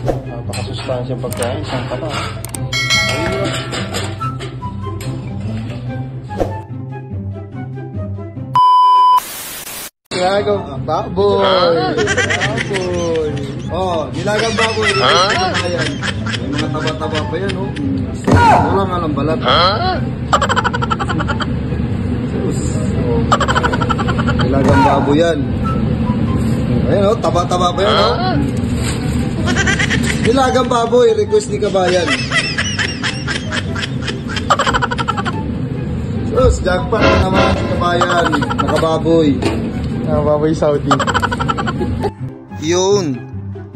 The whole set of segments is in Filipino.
Napakasustansyang pagkain. Saan ka pa? Nilagang baboy. Baboy. Oh, nilagang baboy. Ayan. May mga taba-taba pa yan, oh. Wala nga ng balat. Nilagang baboy yan. Ayan, oh. Taba-taba pa yan, oh. Nilagang baboy. Request ni Kabayan. Sus, jackpot na naman si Kabayan. Nakababoy. Baboy Saudi. Yun.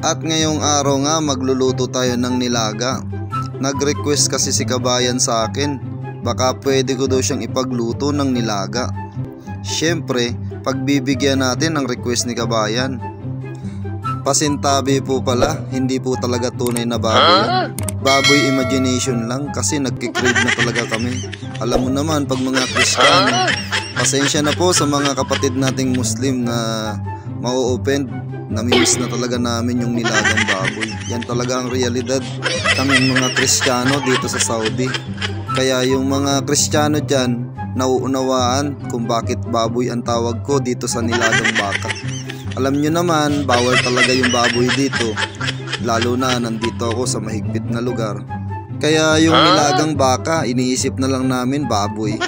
At ngayong araw nga magluluto tayo ng nilaga. Nag-request kasi si Kabayan sa akin. Baka pwede ko daw siyang ipagluto ng nilaga. Siyempre, pagbibigyan natin ang request ni Kabayan. Pasintabi po pala, hindi po talaga tunay na baboy. Baboy imagination lang kasi nagkikrave na talaga kami. Alam mo naman pag mga Kristiyano, pasensya na po sa mga kapatid nating Muslim na mau-open. Namimiss na talaga namin yung nilagang baboy. Yan talaga ang realidad kaming mga Kristiyano dito sa Saudi. Kaya yung mga Kristiyano dyan, nauunawaan kung bakit baboy ang tawag ko dito sa nilagang baka. Alam nyo naman, bawal talaga yung baboy dito. Lalo na nandito ako sa mahigpit na lugar. Kaya yung nilagang baka, iniisip na lang namin baboy.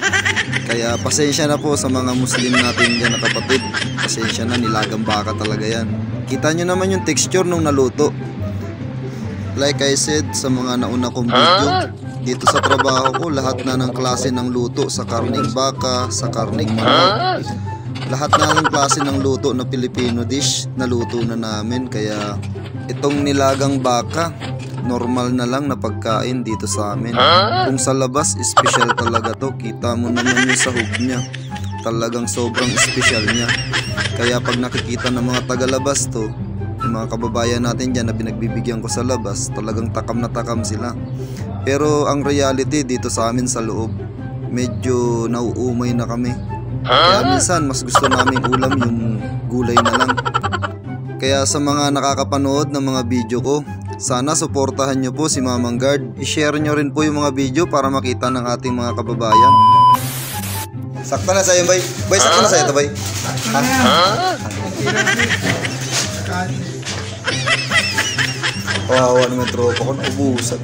Kaya pasensya na po sa mga Muslim natin dyan na kapatid. Pasensya na, nilagang baka talaga yan. Kita nyo naman yung texture nung naluto. Like I said sa mga nauna kong video, dito sa trabaho ko lahat na ng klase ng luto, sa karning baka, sa karning manok, lahat na ng klase ng luto na Filipino dish naluto na namin. Kaya itong nilagang baka, normal na lang na pagkain dito sa amin. Kung sa labas, special talaga to. Kita mo naman yung sahog niya. Talagang sobrang special niya. Kaya pag nakikita ng mga tagalabas to, yung mga kababayan natin dyan na pinagbibigyan ko sa labas, talagang takam na takam sila. Pero ang reality dito sa amin sa loob, medyo nauumay na kami. Kaya minsan mas gusto naming ulam yung gulay na lang. Kaya sa mga nakakapanood ng mga video ko, sana suportahan nyo po si Mamang Guard. I-share nyo rin po yung mga video para makita ng ating mga kababayan. Sakto na sa'yo, bay. Bay, sakto na sa'yo ito, bay. Kawawa naman tropa ko, naubusan.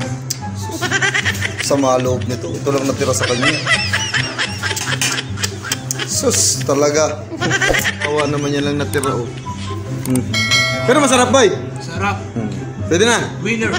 Sama loob nito. Ito lang natira sa kanya. Sus, talaga. Kawawa naman yan lang natira, oh. Pero masarap, bay. Sarap. Pwede na. Winner.